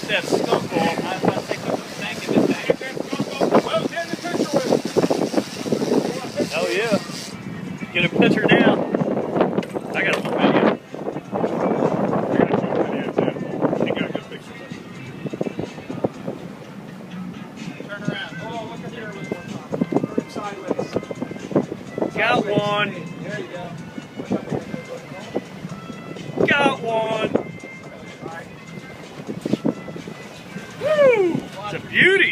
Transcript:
get that skunk off. I think there's a snake in this tank. Oh yeah. Get a picture now. I got a video. Turn around. Oh, look at here one more time. Turn him sideways. Got one. There you go. Got one. Woo! It's a beauty.